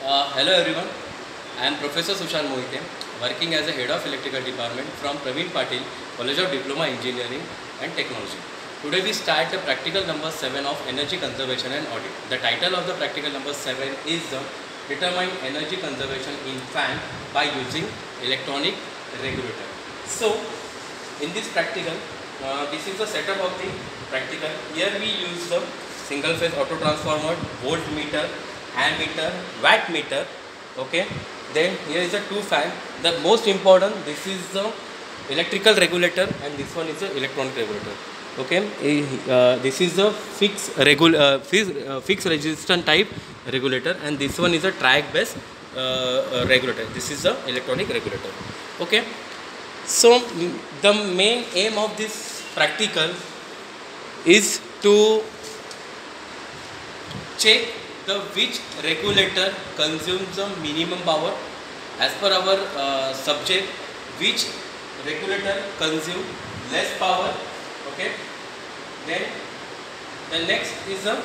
Hello everyone, I am Professor Sushant Mohite, working as a Head of Electrical Department from Praveen Patil, College of Diploma Engineering and Technology. Today we start the practical number 7 of Energy Conservation and Audit. The title of the practical number 7 is Determine Energy Conservation in Fan by using Electronic Regulator. So, in this practical, this is the setup of the practical. Here we use the single phase auto transformer, voltmeter, ammeter, wattmeter. Okay, then here is a two fan. The most important, this is the electrical regulator and this one is the electronic regulator. Okay, this is the fixed resistance type regulator and this one is a track based regulator. This is the electronic regulator. Okay, so the main aim of this practical is to check the which regulator consumes the minimum power. As per our subject, which regulator consume less power. Okay, then the next is the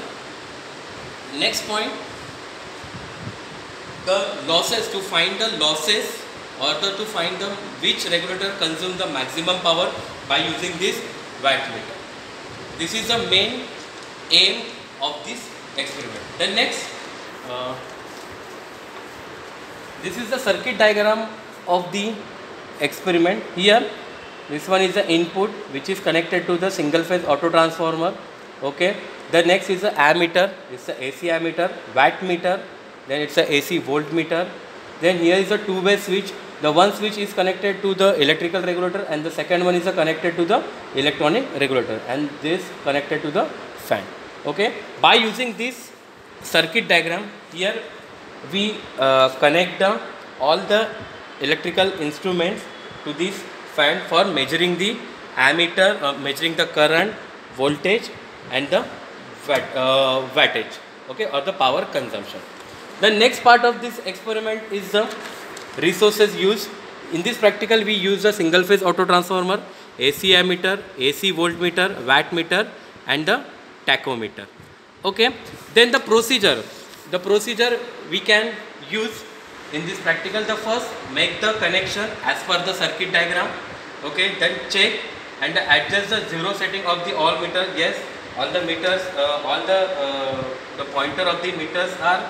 next point, the losses, to find the losses or to find the which regulator consume the maximum power by using this wattmeter. This is the main aim of this experiment. Then next, this is the circuit diagram of the experiment. Here this one is the input which is connected to the single phase auto transformer. Okay, the next is the ammeter, it's the AC ammeter, wattmeter, then it's a AC voltmeter. Then here is a two-way switch. The one switch is connected to the electrical regulator and the second one is connected to the electronic regulator and this connected to the fan. Okay, by using this circuit diagram, here we connect all the electrical instruments to this fan for measuring the ammeter, measuring the current, voltage and the wattage, okay, or the power consumption. The next part of this experiment is the resources used. In this practical we use a single phase auto transformer, AC ammeter, AC voltmeter, wattmeter and the tachometer. Okay, then the procedure we can use in this practical. The first, make the connection as per the circuit diagram. Okay, then check and adjust the zero setting of the all meter. Yes, all the meters, all the pointer of the meters are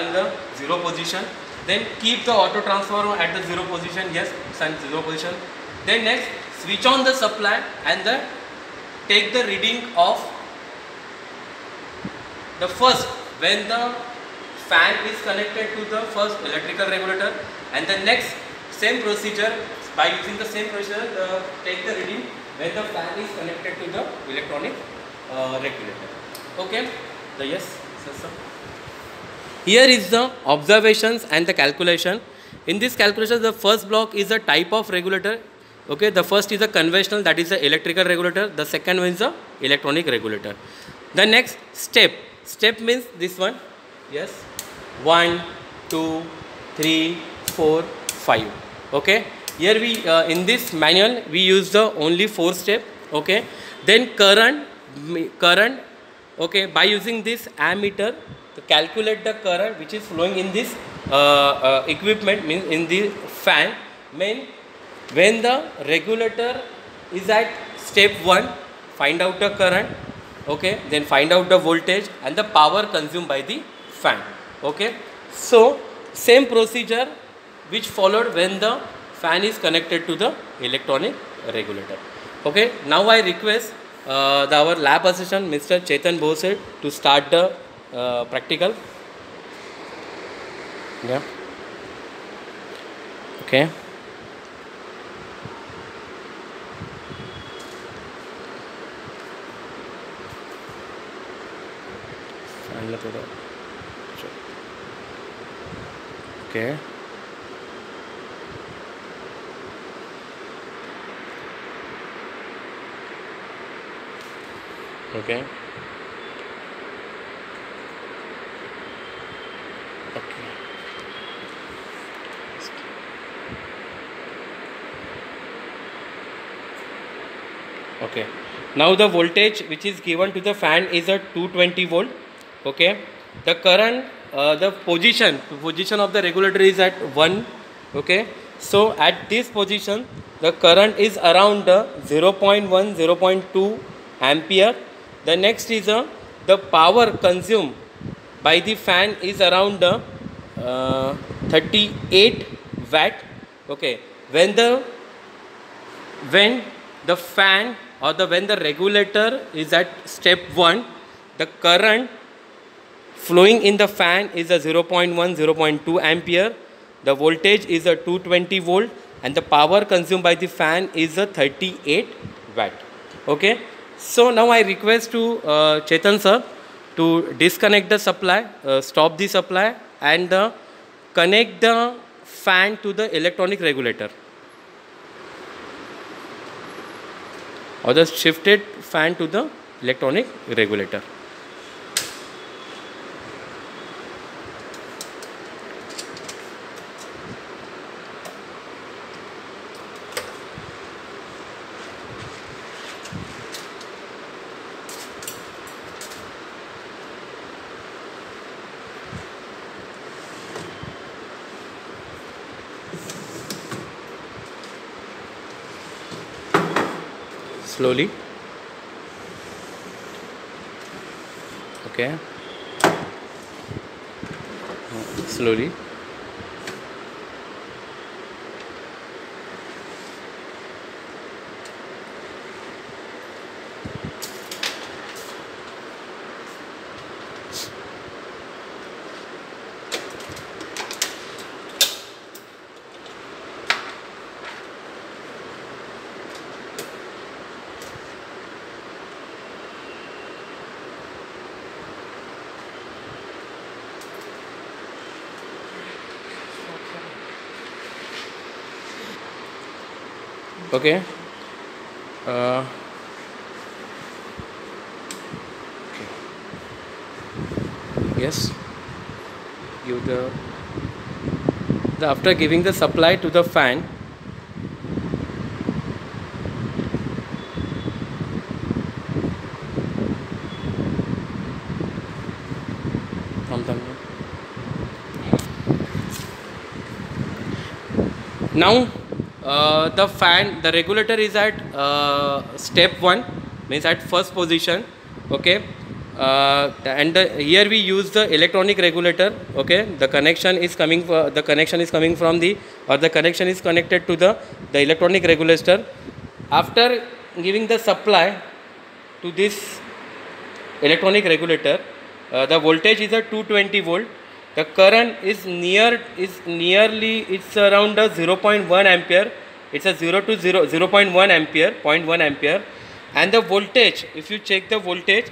in the zero position. Then keep the auto transformer at the zero position. Yes, zero position. Then next, switch on the supply and then take the reading of the first when the fan is connected to the first electrical regulator, and the next same procedure, by using the same procedure, take the reading when the fan is connected to the electronic regulator. Okay, the yes, sir. Here is the observations and the calculation. In this calculation, the first block is a type of regulator. Okay, the first is a conventional, that is the electrical regulator. The second one is the electronic regulator. The next step means this one. Yes, 1, 2, 3, 4, 5. Okay, here we in this manual we use the only 4 step. Okay, then current. Okay, by using this ammeter to calculate the current which is flowing in this equipment, means in the fan. When the regulator is at step 1, find out the current. Okay, then find out the voltage and the power consumed by the fan. Okay, so same procedure which followed when the fan is connected to the electronic regulator. Okay, now I request our lab assistant Mr. Chetan Bose to start the practical. Yeah. Okay. Okay. Okay. Okay. Okay. Now the voltage which is given to the fan is a 220 volt. Okay. The current the position of the regulator is at 1. Okay, so at this position the current is around 0.1 0.2 ampere. The next is the power consumed by the fan is around 38 watt. Okay, when the fan or when the regulator is at step 1, the current flowing in the fan is a 0.1 0.2 ampere, the voltage is a 220 volt, and the power consumed by the fan is a 38 watt. Okay, so now I request to Chetan sir to disconnect the supply, stop the supply, and connect the fan to the electronic regulator, or the shifted fan to the electronic regulator. Slowly. Okay, slowly. Okay. Yes. Give the after giving the supply to the fan, now the regulator is at step 1, means at first position. Okay, and here we use the electronic regulator. Okay, the connection is coming from the connection is connected to the electronic regulator. After giving the supply to this electronic regulator, the voltage is a 220 volt. The current is nearly it's around a 0.1 ampere. It's a 0.1 ampere, 0.1 ampere, and the voltage, if you check the voltage,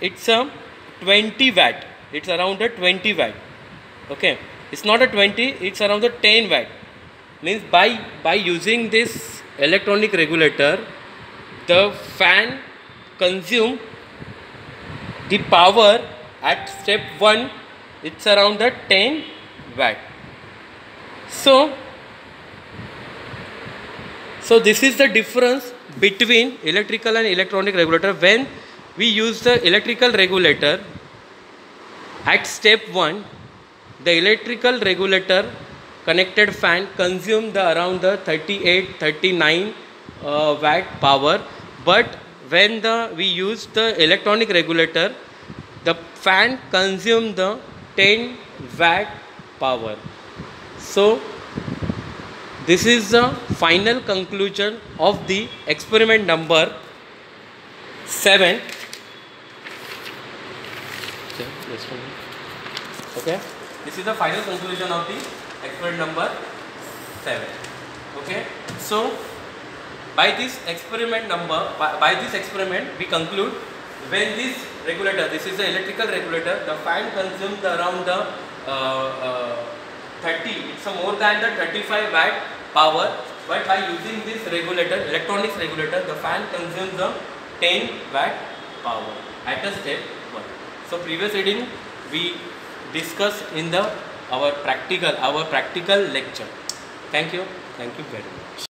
it's a 20 watt. It's around a 20 watt. Okay, it's not a 20, it's around the 10 watt. Means by using this electronic regulator, the fan consume the power at step 1. It's around the 10 watt. So this is the difference between electrical and electronic regulator. When we use the electrical regulator at step 1, the electrical regulator connected fan consume around the 38-39 watt power, but when we use the electronic regulator, the fan consume the 10 watt power. So this is the final conclusion of the experiment number 7. Okay, this is the final conclusion of the experiment number 7. Okay, so by this experiment we conclude, when this regulator, this is the electrical regulator, the fan consumes around the 30, it's more than the 35 watt power, but by using this regulator, electronics regulator, the fan consumes the 10 watt power at a step 1. So previous reading we discussed in our practical lecture. Thank you very much.